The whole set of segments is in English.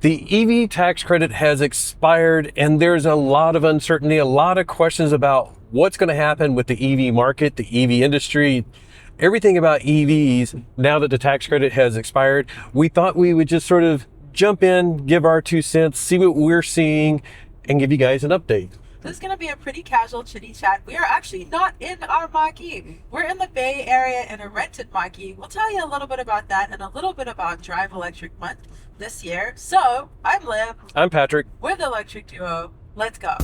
The EV tax credit has expired, and there's a lot of uncertainty, a lot of questions about what's going to happen with the EV market, the EV industry, everything about EVs now that the tax credit has expired. We thought we would just sort of jump in, give our 2 cents, see what we're seeing, and give you guys an update. This is going to be a pretty casual chitty chat. We are actually not in our Mach-E. We're in the Bay Area in a rented Mach-E. We'll tell you a little bit about that and a little bit about Drive Electric Month this year. So, I'm Liv. I'm Patrick. We're the Electric Duo. Let's go.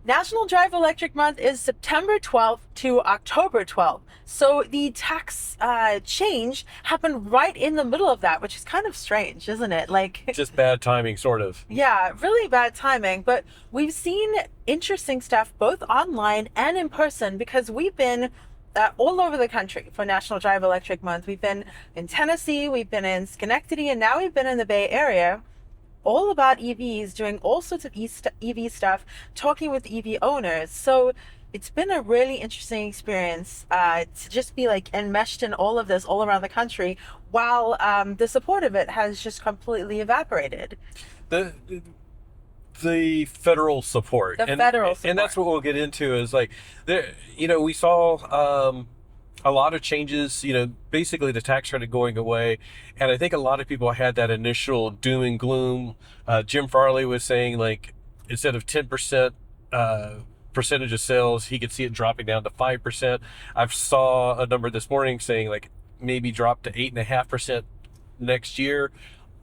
National Drive Electric Month is September 12th to October 12th. So the tax change happened right in the middle of that, which is kind of strange, isn't it? Like, just bad timing, sort of. Yeah, really bad timing. But we've seen interesting stuff both online and in person because we've been all over the country for National Drive Electric Month. We've been in Tennessee, we've been in Schenectady, and now we've been in the Bay Area. All about EVs, doing all sorts of EV stuff, talking with EV owners. So it's been a really interesting experience to just be like enmeshed in all of this all around the country while the support of it has just completely evaporated. The federal support. Federal support. And that's what we'll get into is like, there, we saw a lot of changes, basically the tax credit going away. And I think a lot of people had that initial doom and gloom. Jim Farley was saying like, instead of 10% percentage of sales, he could see it dropping down to 5%. I saw a number this morning saying like maybe drop to 8.5% next year.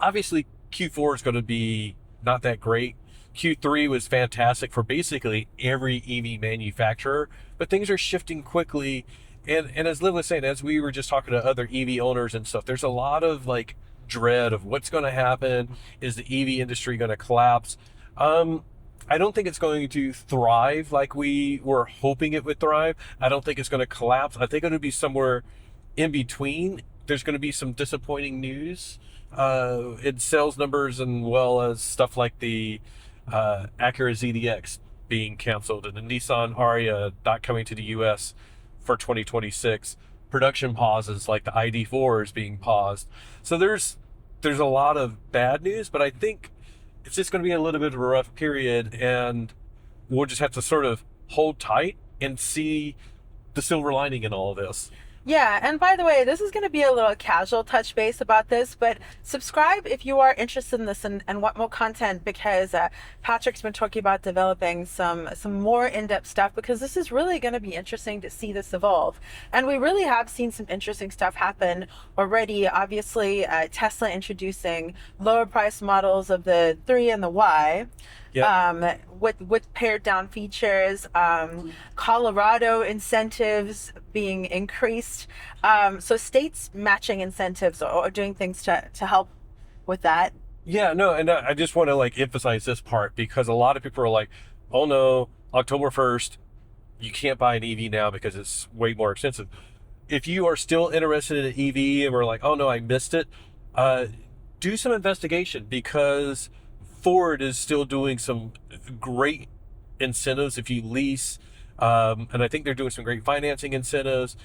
Obviously Q4 is going to be not that great. Q3 was fantastic for basically every EV manufacturer, but things are shifting quickly. And as Liv was saying, as we were just talking to other EV owners and stuff, there's a lot of like dread of what's going to happen. Is the EV industry going to collapse? I don't think it's going to thrive like we were hoping it would thrive. I don't think it's going to collapse. I think it'll be somewhere in between. There's going to be some disappointing news in sales numbers, and well as stuff like the Acura ZDX being canceled and the Nissan Ariya not coming to the U.S. for 2026, production pauses like the ID4 is being paused. So there's a lot of bad news, but I think it's just going to be a little bit of a rough period, and we'll just have to sort of hold tight and see the silver lining in all of this. Yeah, and by the way, this is going to be a little casual touch base about this, but subscribe if you are interested in this and want more content, because Patrick's been talking about developing some more in-depth stuff, because this is really going to be interesting to see this evolve. And we really have seen some interesting stuff happen already. Obviously, Tesla introducing lower price models of the 3 and the Y. Yep. With pared down features, Colorado incentives being increased. So states matching incentives or doing things to help with that. Yeah, no, and I just want to like emphasize this part, because a lot of people are like, oh no, October 1st, you can't buy an EV now because it's way more expensive. If you are still interested in an EV and we're like, oh no, I missed it, do some investigation, because Ford is still doing some great incentives if you lease, and I think they're doing some great financing incentives.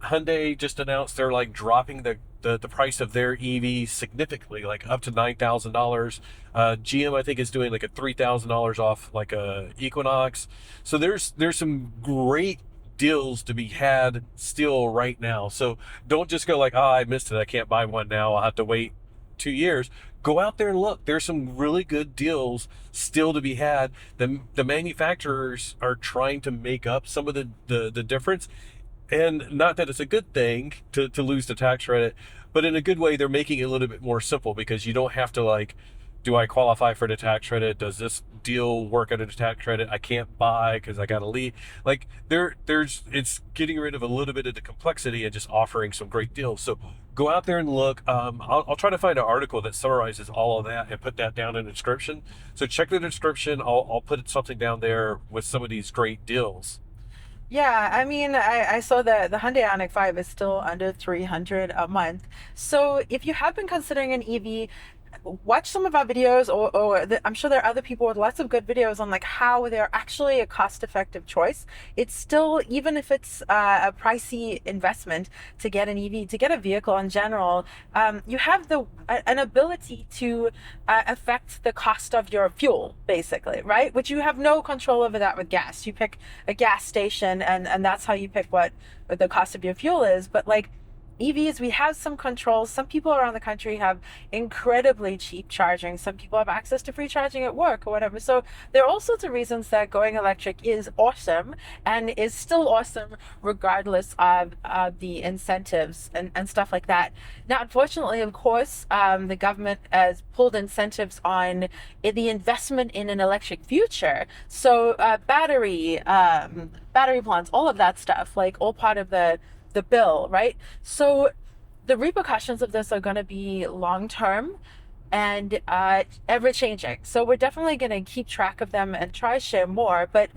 Hyundai just announced they're like dropping the price of their EV significantly, like up to $9,000. GM I think is doing like a $3,000 off like a Equinox. So there's some great deals to be had still right now. So don't just go like, oh, I missed it, I can't buy one now, I'll have to wait 2 years. Go out there and look. There's some really good deals still to be had. The manufacturers are trying to make up some of the difference. And not that it's a good thing to lose the tax credit, but in a good way, they're making it a little bit more simple, because you don't have to like, do I qualify for the tax credit? Does this deal work under the tax credit? I can't buy because I got to leave. Like it's getting rid of a little bit of the complexity and just offering some great deals. So go out there and look. I'll try to find an article that summarizes all of that and put that down in the description. So check the description. I'll put something down there with some of these great deals. Yeah, I mean, I saw the Hyundai Ioniq 5 is still under $300 a month. So if you have been considering an EV, watch some of our videos, I'm sure there are other people with lots of good videos on like how they're actually a cost-effective choice. It's still, even if it's a pricey investment to get an EV, to get a vehicle in general, you have an ability to affect the cost of your fuel, basically, right? Which you have no control over that with gas. You pick a gas station, and that's how you pick what the cost of your fuel is. But like EVs, we have some controls. Some people around the country have incredibly cheap charging. Some people have access to free charging at work or whatever. So there are all sorts of reasons that going electric is awesome and is still awesome regardless of the incentives and stuff like that. Now, unfortunately, of course, the government has pulled incentives on the investment in an electric future. So battery plants, all of that stuff, like all part of the bill, right? So the repercussions of this are going to be long term and ever changing. So we're definitely going to keep track of them and try to share more. But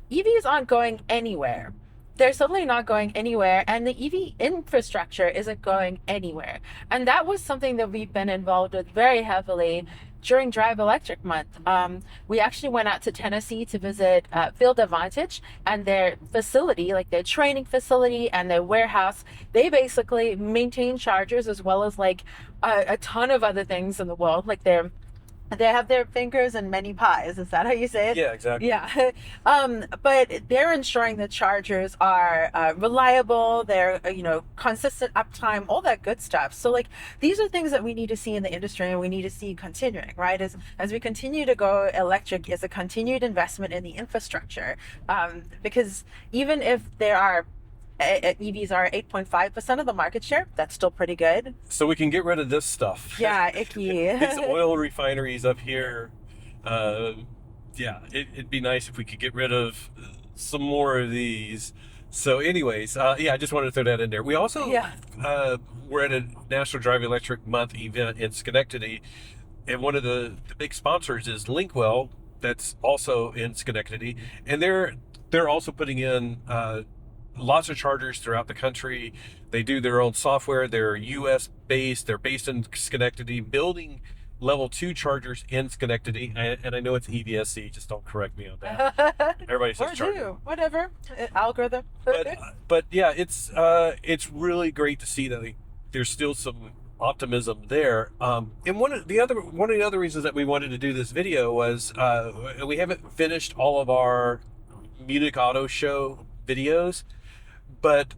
EVs aren't going anywhere. They're certainly not going anywhere, and the EV infrastructure isn't going anywhere. And that was something that we've been involved with very heavily during Drive Electric Month. We actually went out to Tennessee to visit Field Advantage and their facility, like their training facility and their warehouse. They basically maintain chargers as well as like a ton of other things in the world. Like they have their fingers in many pies. Is that how you say it? Yeah, exactly. Yeah. But they're ensuring the chargers are reliable, they're, consistent uptime, all that good stuff. So like, these are things that we need to see in the industry and we need to see continuing, right? As we continue to go electric, is a continued investment in the infrastructure. Because even if there are EVs are 8.5% of the market share, that's still pretty good. So we can get rid of this stuff. Yeah, icky. These oil refineries up here. It'd be nice if we could get rid of some more of these. So anyways, I just wanted to throw that in there. We also, we're at a National Drive Electric Month event in Schenectady, and one of the big sponsors is Linkwell, that's also in Schenectady, and they're also putting in lots of chargers throughout the country. They do their own software. They're US based. They're based in Schenectady, building level 2 chargers in Schenectady. And I know it's EVSC, just don't correct me on that. Everybody says charger. Whatever. Algorithm. But yeah, it's really great to see that there's still some optimism there. And one of the other reasons that we wanted to do this video was we haven't finished all of our Munich Auto Show videos, but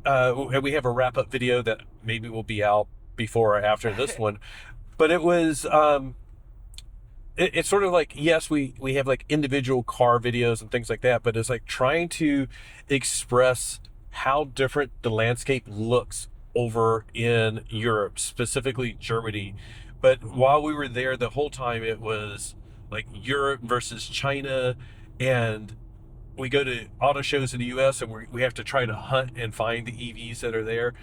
we have a wrap-up video that maybe will be out before or after this one. But it was it's sort of like, yes, we have like individual car videos and things like that, but it's like trying to express how different the landscape looks over in Europe, specifically Germany. But while we were there, the whole time it was like Europe versus China, and we go to auto shows in the US and we have to try to hunt and find the EVs that are there.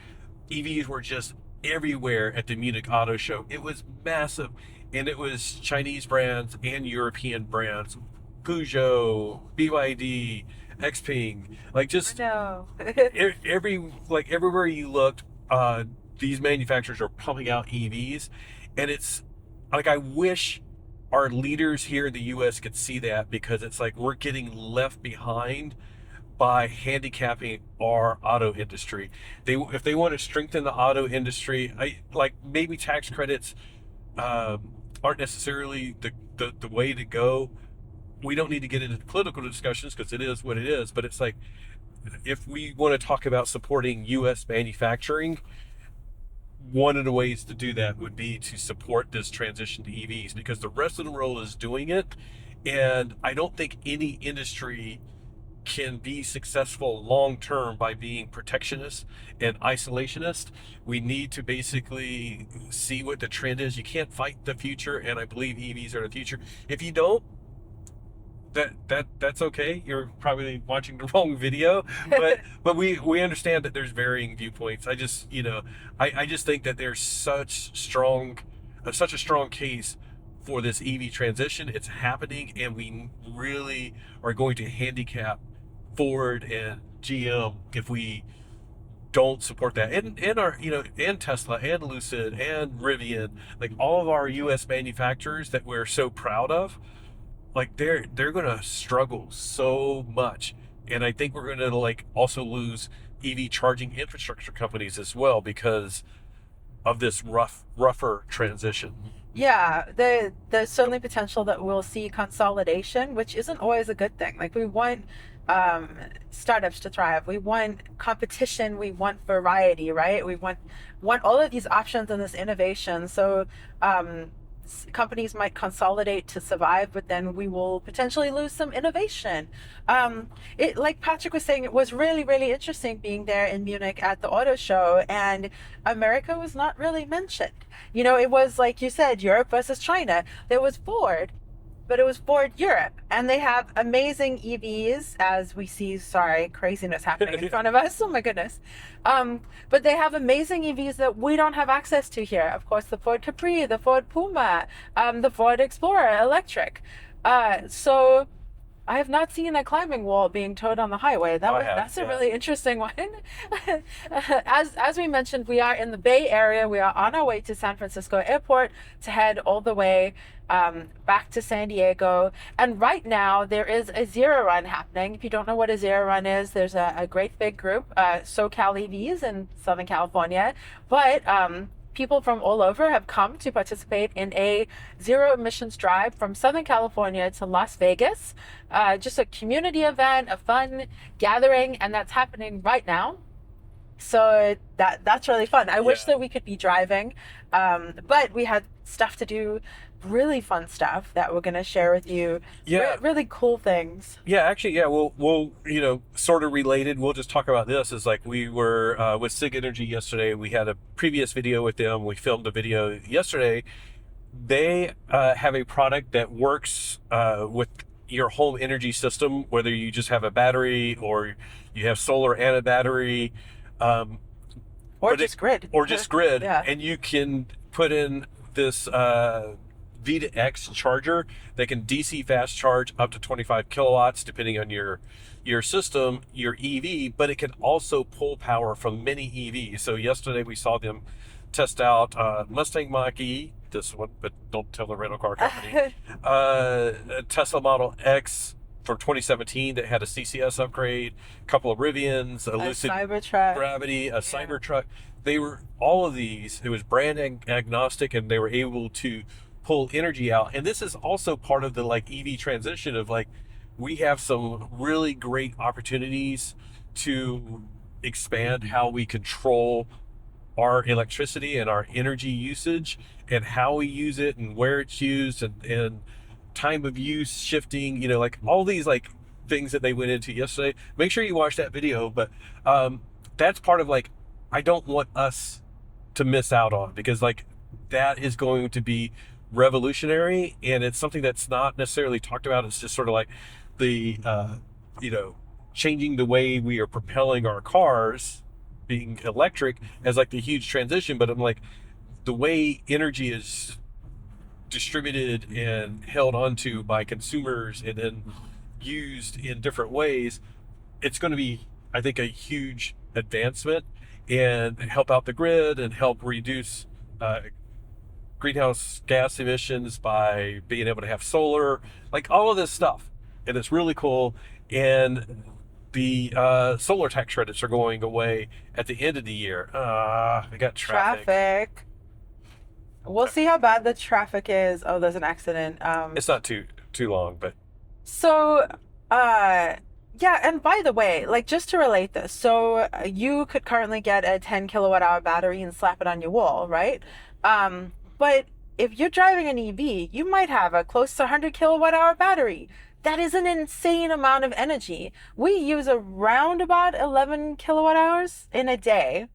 EVs were just everywhere at the Munich Auto Show. It was massive, and it was Chinese brands and European brands. Peugeot, BYD, Xpeng, like just everywhere you looked, these manufacturers are pumping out EVs, and it's like, I wish our leaders here in the US could see that, because it's like we're getting left behind by handicapping our auto industry. If they want to strengthen the auto industry, maybe tax credits aren't necessarily the way to go. We don't need to get into political discussions because it is what it is, but it's like, if we want to talk about supporting US manufacturing, one of the ways to do that would be to support this transition to EVs, because the rest of the world is doing it. And I don't think any industry can be successful long term by being protectionist and isolationist. We need to basically see what the trend is. You can't fight the future, and I believe EVs are the future. If you don't, that's okay. You're probably watching the wrong video, but we understand that there's varying viewpoints. I just think that there's such a strong case for this EV transition. It's happening, and we really are going to handicap Ford and GM if we don't support that. And our, and Tesla and Lucid and Rivian, like all of our US manufacturers that we're so proud of, like they're going to struggle so much. And I think we're going to like also lose EV charging infrastructure companies as well because of this rougher transition. Yeah, there's certainly potential that we'll see consolidation, which isn't always a good thing. Like we want startups to thrive. We want competition. We want variety, right? We want all of these options and this innovation. So companies might consolidate to survive, but then we will potentially lose some innovation. It, like Patrick was saying, it was really, really interesting being there in Munich at the auto show, and America was not really mentioned. It was like you said, Europe versus China. There was Ford, but it was Ford Europe, and they have amazing EVs, as we see, craziness happening in front of us. Oh my goodness. But they have amazing EVs that we don't have access to here. Of course, the Ford Capri, the Ford Puma, the Ford Explorer electric. So I have not seen a climbing wall being towed on the highway. That's a really interesting one. As we mentioned, we are in the Bay Area. We are on our way to San Francisco Airport to head all the way back to San Diego. And right now there is a zero run happening. If you don't know what a zero run is, there's a great big group, SoCal EVs in Southern California. But people from all over have come to participate in a zero emissions drive from Southern California to Las Vegas. Just a community event, a fun gathering, and that's happening right now. So that's really fun. I wish that we could be driving, but we had stuff to do, really fun stuff that we're going to share with you. Really cool things. We'll sort of related, we'll just talk about this. Is like we were with Sig Energy yesterday. We had a previous video with them. We filmed a video yesterday. They have a product that works with your home energy system, whether you just have a battery or you have solar and a battery, or just grid, and you can put in this V2X charger that can DC fast charge up to 25 kilowatts depending on your system, your EV, but it can also pull power from many EVs. So yesterday we saw them test out Mustang Mach-E, this one, but don't tell the rental car company, Tesla Model X for 2017 that had a CCS upgrade, a couple of Rivians, a Lucid Cybertruck, Gravity, a Cybertruck. They were all of these. It was brand agnostic, and they were able to pull energy out. And this is also part of the like EV transition of like, we have some really great opportunities to expand how we control our electricity and our energy usage and how we use it and where it's used and time of use shifting, like all these like things that they went into yesterday. Make sure you watch that video, but that's part of like, I don't want us to miss out on, because like that is going to be revolutionary, and it's something that's not necessarily talked about. It's just sort of like the changing the way we are propelling our cars being electric as like the huge transition. But I'm like, the way energy is distributed and held onto by consumers and then used in different ways, it's going to be, I think, a huge advancement and help out the grid and help reduce greenhouse gas emissions by being able to have solar, like all of this stuff. And it's really cool. And the solar tax credits are going away at the end of the year. We got traffic. We'll see how bad the traffic is. Oh, there's an accident. It's not too long, but so yeah, and by the way, like just to relate this, so you could currently get a 10 kilowatt hour battery and slap it on your wall, right? But if you're driving an EV, you might have a close to 100 kilowatt hour battery. That is an insane amount of energy. We use around about 11 kilowatt hours in a day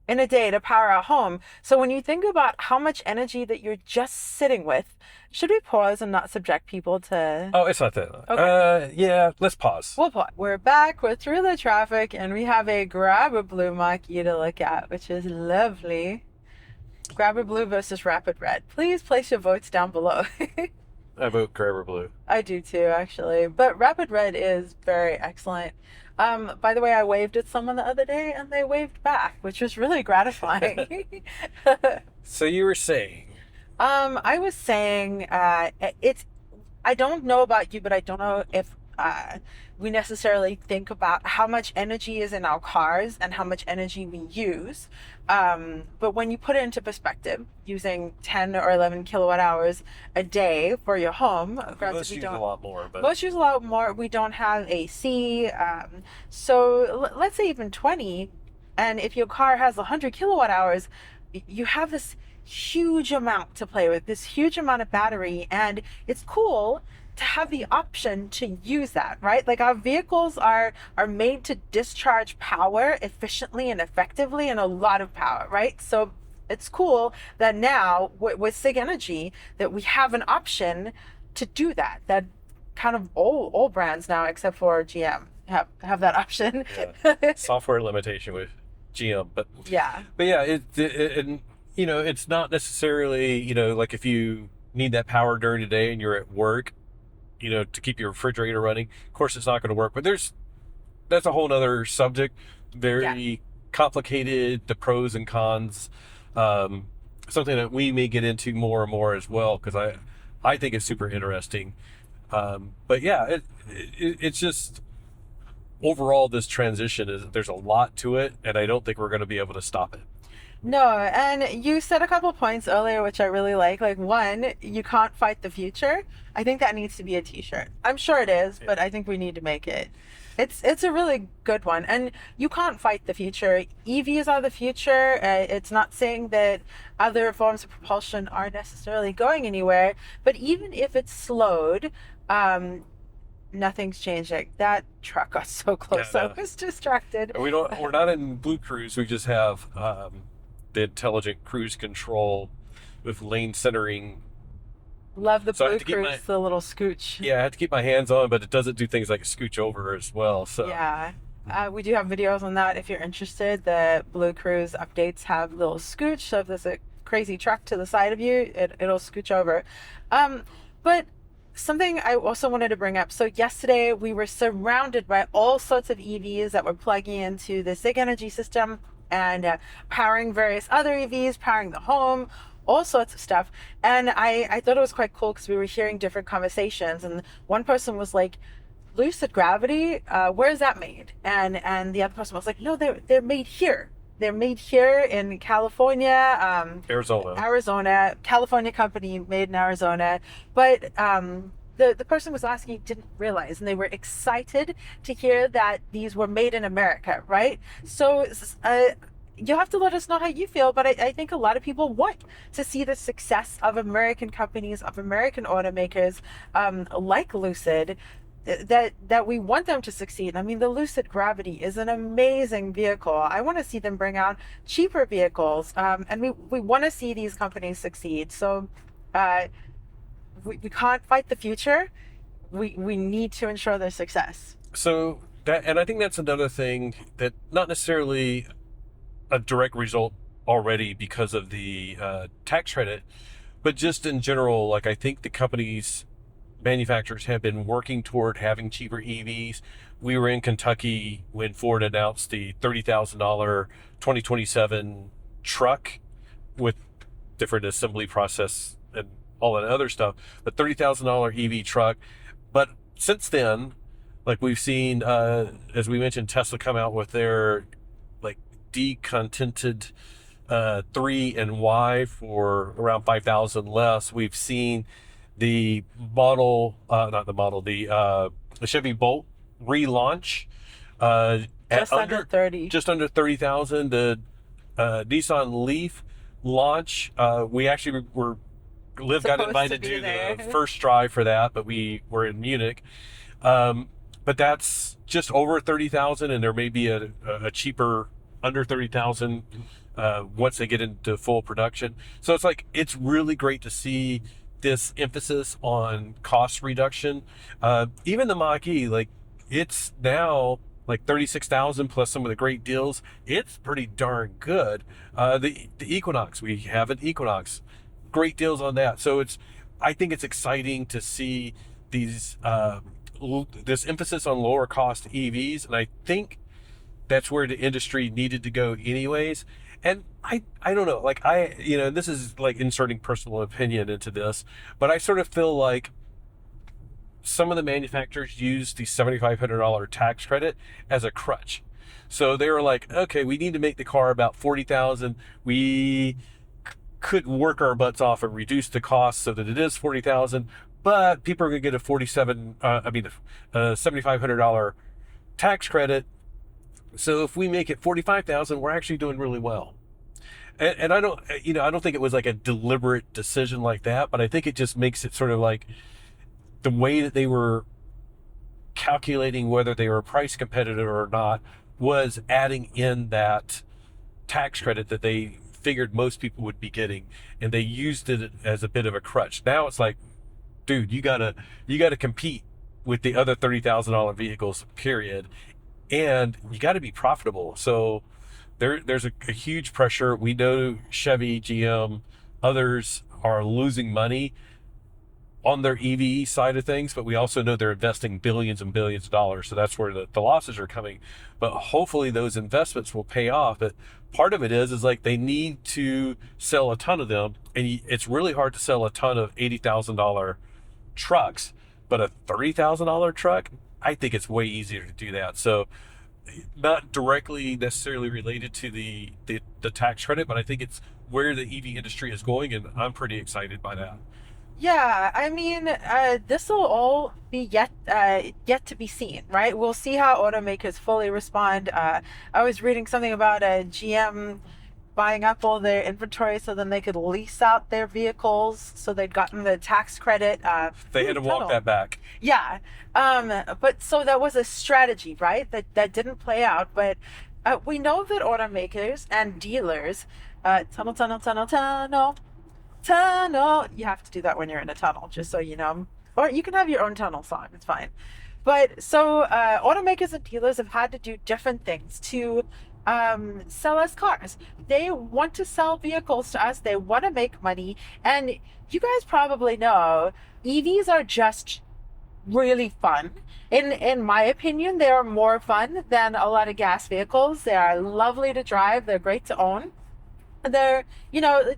to power our home. So when you think about how much energy that you're just sitting with, should we pause and not subject people to... Oh, it's not that. Okay. Yeah, let's pause. We'll pause. We're back. We're through the traffic, and we have a Grabber Blue Mach-E to look at, which is lovely. Grabber Blue versus Rapid Red. Please place your votes down below. I vote Grabber Blue. I do too, actually. But Rapid Red is very excellent. By the way, I waved at someone the other day and they waved back, which was really gratifying. So you were saying, I was saying, I don't know about you, but I don't know if we necessarily think about how much energy is in our cars and how much energy we use. But when you put it into perspective, using 10 or 11 kilowatt hours a day for your home, granted, most use a lot more, but most use a lot more. We don't have AC. So let's say even 20. And if your car has 100 kilowatt hours, you have this huge amount to play with, this huge amount of battery. And it's cool to have the option to use that, right? Like our vehicles are made to discharge power efficiently and effectively, and a lot of power, right? So it's cool that now with SIG Energy that we have an option to do that. That kind of all brands now, except for GM, have that option. yeah. Software limitation with GM, but Yeah. and you know, it's not necessarily, you know, like if you need that power during the day and you're at work, you know, to keep your refrigerator running, of course it's not going to work. But that's a whole nother subject, very complicated, the pros and cons, something that we may get into more and more as well, because I think it's super interesting. But yeah, it's just overall this transition there's a lot to it, and I don't think we're going to be able to stop it. No, and you said a couple points earlier, which I really like. Like, one, you can't fight the future. I think that needs to be a t-shirt. I'm sure it is, but I think we need to make it. It's a really good one. And you can't fight the future. EVs are the future. It's not saying that other forms of propulsion aren't necessarily going anywhere, but even if it's slowed, nothing's changing. That truck got so close, Yeah, no. I was distracted. We're not in Blue Cruise. We just have the intelligent cruise control with lane centering. Love the So I Blue have to keep Cruise, the little scooch. Yeah, I have to keep my hands on, but it doesn't do things like scooch over as well. So Yeah. We do have videos on that if you're interested. The Blue Cruise updates have little scooch, so if there's a crazy truck to the side of you, it'll scooch over. But something I also wanted to bring up. So yesterday we were surrounded by all sorts of EVs that were plugging into the SIG Energy system and powering various other EVs, powering the home, all sorts of stuff. And I thought it was quite cool because we were hearing different conversations. And one person was like, lucid gravity, where is that made? And the other person was like, no, they're made here. They're made here in California, Arizona, California company made in Arizona. But the person was asking didn't realize, and they were excited to hear that these were made in America, right? So you'll have to let us know how you feel, but I think a lot of people want to see the success of American companies, of American automakers like Lucid, that we want them to succeed. I mean, the Lucid Gravity is an amazing vehicle. I want to see them bring out cheaper vehicles, and we want to see these companies succeed. So we can't fight the future. We need to ensure their success. So and I think that's another thing that not necessarily a direct result already because of the tax credit, but just in general, like I think the manufacturers have been working toward having cheaper EVs. We were in Kentucky when Ford announced the $30,000 2027 truck with different assembly process and all that other stuff, but $30,000 EV truck. But since then, like we've seen, as we mentioned, Tesla come out with their like decontented 3 and Y for around 5,000 less. We've seen the Chevy Bolt relaunch Just under 30. Just under 30,000. The Nissan Leaf launch. We actually got invited to the first drive for that, but we were in Munich. But that's just over 30,000, and there may be a cheaper under 30,000 once they get into full production. So it's really great to see this emphasis on cost reduction. Even the Mach-E, like it's now like 36,000 plus some of the great deals. It's pretty darn good. The Equinox, we have an Equinox, great deals on that. So I think it's exciting to see these this emphasis on lower cost EVs, and I think that's where the industry needed to go anyways. And I don't know, like this is like inserting personal opinion into this, but I sort of feel like some of the manufacturers use the $7,500 tax credit as a crutch. So they were like, okay, we need to make the car about 40,000. We could work our butts off and reduce the cost so that it is 40,000, but people are going to get a $7,500 tax credit. So if we make it 45,000, we're actually doing really well. And I don't think it was like a deliberate decision like that, but I think it just makes it sort of like the way that they were calculating whether they were price competitive or not was adding in that tax credit that they figured most people would be getting, and they used it as a bit of a crutch. Now it's like, dude, you gotta compete with the other $30,000 vehicles, period, and you got to be profitable. So there's a huge pressure. We know Chevy, GM, others are losing money on their EV side of things, but we also know they're investing billions and billions of dollars. So that's where the losses are coming. But hopefully those investments will pay off. But part of it is like they need to sell a ton of them. And it's really hard to sell a ton of $80,000 trucks, but a $30,000 truck, I think it's way easier to do that. So not directly necessarily related to the tax credit, but I think it's where the EV industry is going, and I'm pretty excited by that. Yeah, I mean, this will all be yet to be seen, right? We'll see how automakers fully respond. I was reading something about GM buying up all their inventory so then they could lease out their vehicles, so they'd gotten the tax credit. They had to walk that back. Yeah, but so that was a strategy, right? That didn't play out, but we know that automakers and dealers, tunnel. You have to do that when you're in a tunnel, just so you know. Or you can have your own tunnel song, it's fine. But so automakers and dealers have had to do different things to sell us cars. They want to sell vehicles to us. They want to make money. And you guys probably know EVs are just really fun. In my opinion, they are more fun than a lot of gas vehicles. They are lovely to drive. They're great to own. They're,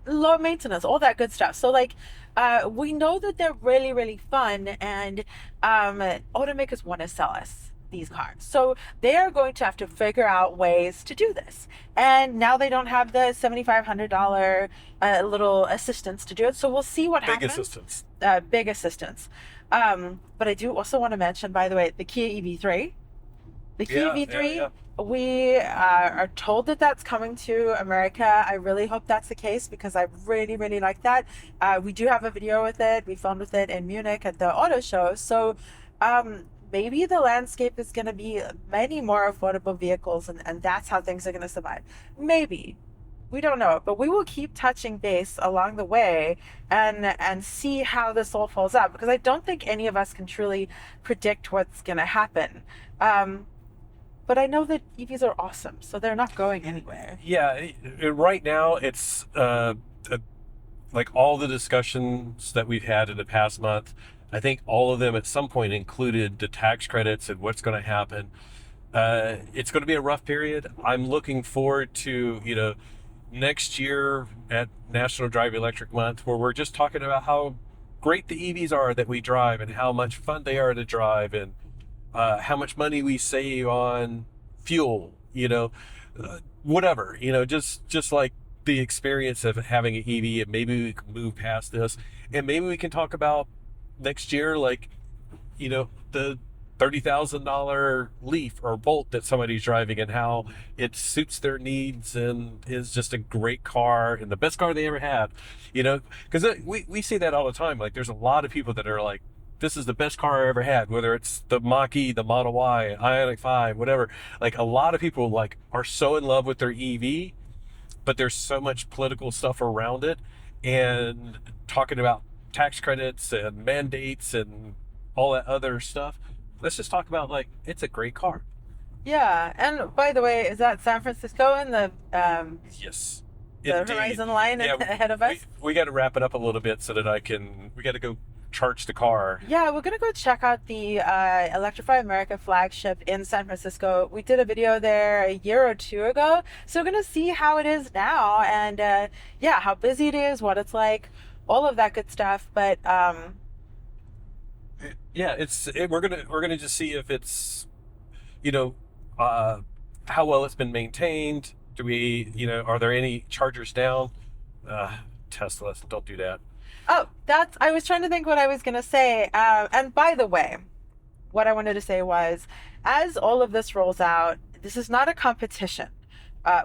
low maintenance, all that good stuff. So like, we know that they're really, really fun, and automakers want to sell us these cars. So they are going to have to figure out ways to do this. And now they don't have the $7,500 little assistance to do it. So we'll see what happens. Big assistance. But I do also want to mention, by the way, the Kia EV3. The Kia EV3. Yeah. We are told that that's coming to America. I really hope that's the case, because I really, really like that. We do have a video with it. We filmed with it in Munich at the auto show. So maybe the landscape is going to be many more affordable vehicles, and that's how things are going to survive. Maybe. We don't know. But we will keep touching base along the way and see how this all falls out, because I don't think any of us can truly predict what's going to happen. But I know that EVs are awesome, so they're not going anywhere. Yeah, right now it's like all the discussions that we've had in the past month, I think all of them at some point included the tax credits and what's going to happen. It's going to be a rough period. I'm looking forward to, next year at National Drive Electric Month, where we're just talking about how great the EVs are that we drive and how much fun they are to drive, and how much money we save on fuel, whatever, just like the experience of having an EV, and maybe we can move past this, and maybe we can talk about next year, like, the $30,000 Leaf or Bolt that somebody's driving, and how it suits their needs and is just a great car and the best car they ever had, because we see that all the time. Like, there's a lot of people that are like, this is the best car I ever had, whether it's the Mach-E, the Model Y, Ioniq 5, whatever. Like, a lot of people like are so in love with their EV, but there's so much political stuff around it, and talking about tax credits and mandates and all that other stuff. Let's just talk about, like, it's a great car. Yeah, and by the way, is that San Francisco and the yes, the indeed. horizon line ahead of us? We got to wrap it up a little bit so that we got to go charge the car. Yeah, we're gonna go check out the Electrify America flagship in San Francisco. We did a video there a year or two ago, so we're gonna see how it is now, and yeah, how busy it is, what it's like, all of that good stuff. But yeah, we're gonna just see if it's, you know, how well it's been maintained. Do we, are there any chargers down? Tesla, don't do that. oh, I was trying to think what I was gonna say. And by the way, what I wanted to say was, as all of this rolls out, this is not a competition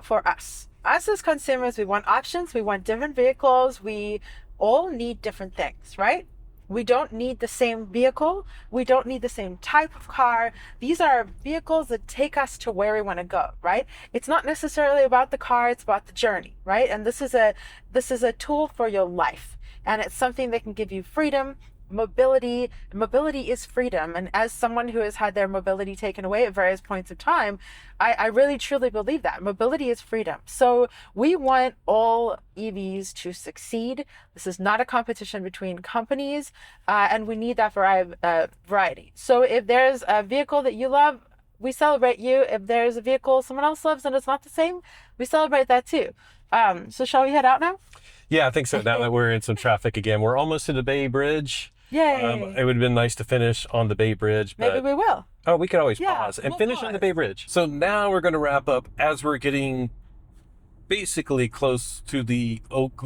for us. Us as consumers, we want options, we want different vehicles, we all need different things, right? We don't need the same vehicle. We don't need the same type of car. These are vehicles that take us to where we want to go, right? It's not necessarily about the car, it's about the journey, right? And this is a tool for your life. And it's something that can give you freedom, mobility. Mobility is freedom. And as someone who has had their mobility taken away at various points of time, I really truly believe that mobility is freedom. So we want all EVs to succeed. This is not a competition between companies, and we need that variety. So if there's a vehicle that you love, we celebrate you. If there's a vehicle someone else loves and it's not the same, we celebrate that too. So shall we head out now? Yeah, I think so. Now that we're in some traffic again, we're almost to the Bay Bridge. Yay. It would have been nice to finish on the Bay Bridge, but Maybe we will. oh, we could always Yeah, pause and we'll finish on the Bay Bridge. So now we're going to wrap up as we're getting basically close to the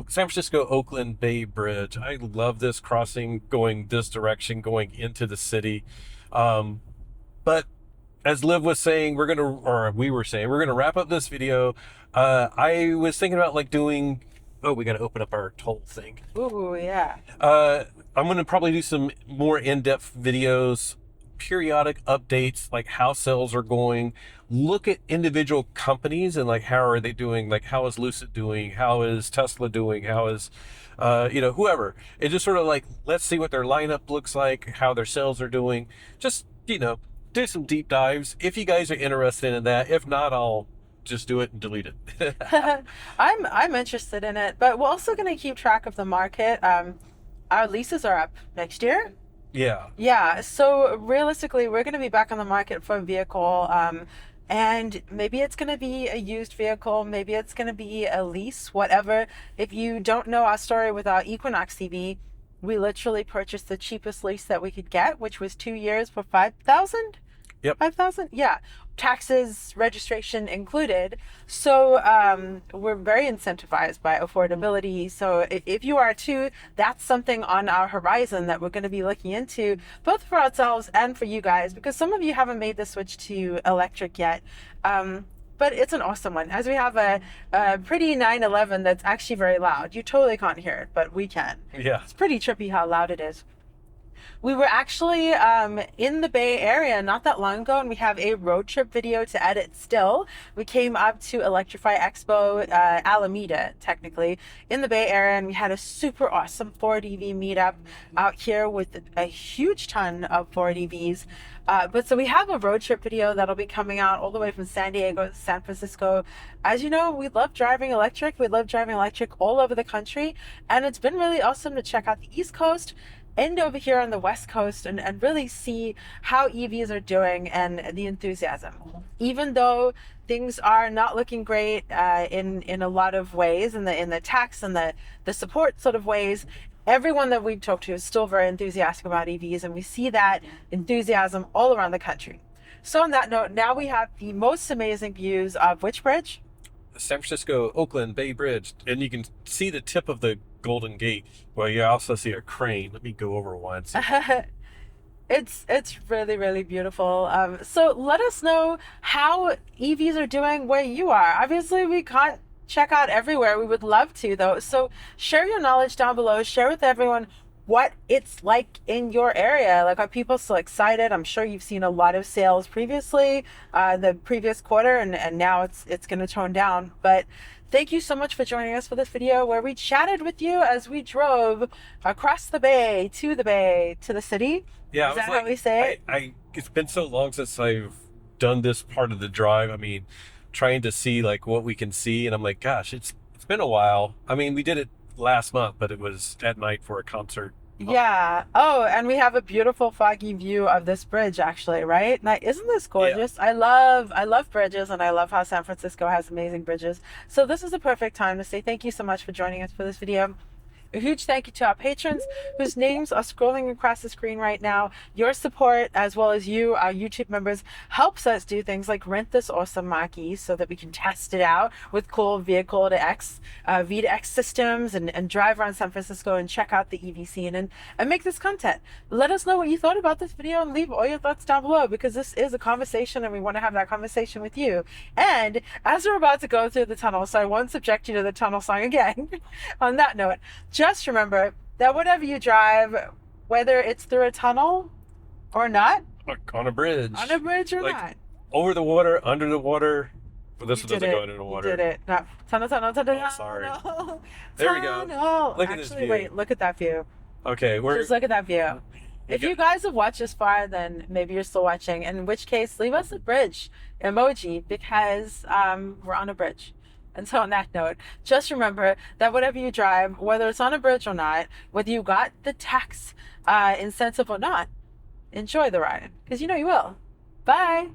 San Francisco Oakland Bay Bridge. I love this crossing, going this direction, going into the city. But as Liv was saying, we were saying, we're going to wrap up this video. I was thinking about like doing, we got to open up our toll thing. Ooh, yeah. I'm going to probably do some more in-depth videos, periodic updates, like how sales are going, look at individual companies and like how are they doing, like how is Lucid doing, how is Tesla doing, how is, whoever. It just sort of like, let's see what their lineup looks like, how their sales are doing. Just, do some deep dives if you guys are interested in that. If not, I'll just do it and delete it. I'm interested in it, but we're also going to keep track of the market. Our leases are up next year. Yeah. Yeah. So realistically, we're going to be back on the market for a vehicle. And maybe it's going to be a used vehicle. Maybe it's going to be a lease, whatever. If you don't know our story with our Equinox EV, we literally purchased the cheapest lease that we could get, which was 2 years for $5,000. Yep. 5,000? Yeah. Taxes, registration included. So we're very incentivized by affordability. So if you are too, that's something on our horizon that we're going to be looking into, both for ourselves and for you guys, because some of you haven't made the switch to electric yet. But it's an awesome one, as we have a pretty 911 that's actually very loud. You totally can't hear it, but we can. Yeah. It's pretty trippy how loud it is. We were actually in the Bay Area not that long ago, and we have a road trip video to edit still. We came up to Electrify Expo, Alameda, technically, in the Bay Area, and we had a super awesome Ford EV meetup out here with a huge ton of Ford EVs. But so we have a road trip video that'll be coming out all the way from San Diego to San Francisco. As you know, we love driving electric. We love driving electric all over the country, and it's been really awesome to check out the East Coast and over here on the West Coast and really see how EVs are doing and the enthusiasm. Even though things are not looking great in a lot of ways, in the tax and the support sort of ways, everyone that we've talked to is still very enthusiastic about EVs, and we see that enthusiasm all around the country. So on that note, now we have the most amazing views of which bridge? San Francisco Oakland Bay Bridge, and you can see the tip of the Golden Gate. Well, you also see a crane. Let me go over once. It's really, really beautiful. So let us know how EVs are doing where you are. Obviously, we can't check out everywhere. We would love to, though. So share your knowledge down below. Share with everyone what it's like in your area. Like, are people still excited? I'm sure you've seen a lot of sales previously, the previous quarter, and now it's going to tone down. But thank you so much for joining us for this video where we chatted with you as we drove across the bay to the city. Yeah, is that how we say it? It's been so long since I've done this part of the drive. I mean, trying to see like what we can see, and I'm like, gosh, it's been a while. I mean, we did it last month, but it was at night for a concert Yeah. Oh, and we have a beautiful foggy view of this bridge actually, right? Now, isn't this Yeah. gorgeous? I love bridges and I love how San Francisco has amazing bridges. So this is the perfect time to say thank you so much for joining us for this video. A huge thank you to our patrons whose names are scrolling across the screen right now. Your support, as well as you, our YouTube members, helps us do things like rent this awesome Mach-E so that we can test it out with cool vehicle to X, V to X systems and drive around San Francisco and check out the EV scene and make this content. Let us know what you thought about this video and leave all your thoughts down below because this is a conversation and we want to have that conversation with you. And as we're about to go through the tunnel, so I won't subject you to the tunnel song again, on that note, just remember that whatever you drive, whether it's through a tunnel or not, On a bridge. or Like, not, over the water, under the water. Well, this you one did doesn't it. go into the water. You did it. No. Tunnel, tunnel, tunnel, Oh, sorry. tunnel. There we go. Tunnel. Look at this Actually, view. wait, look at that view. Okay, we're Just look at that view. If got- you guys have watched this far, then maybe you're still watching. In which case, leave us a bridge emoji because we're on a bridge. And so on that note, just remember that whatever you drive, whether it's on a bridge or not, whether you got the tax incentive or not, enjoy the ride because you know you will. Bye.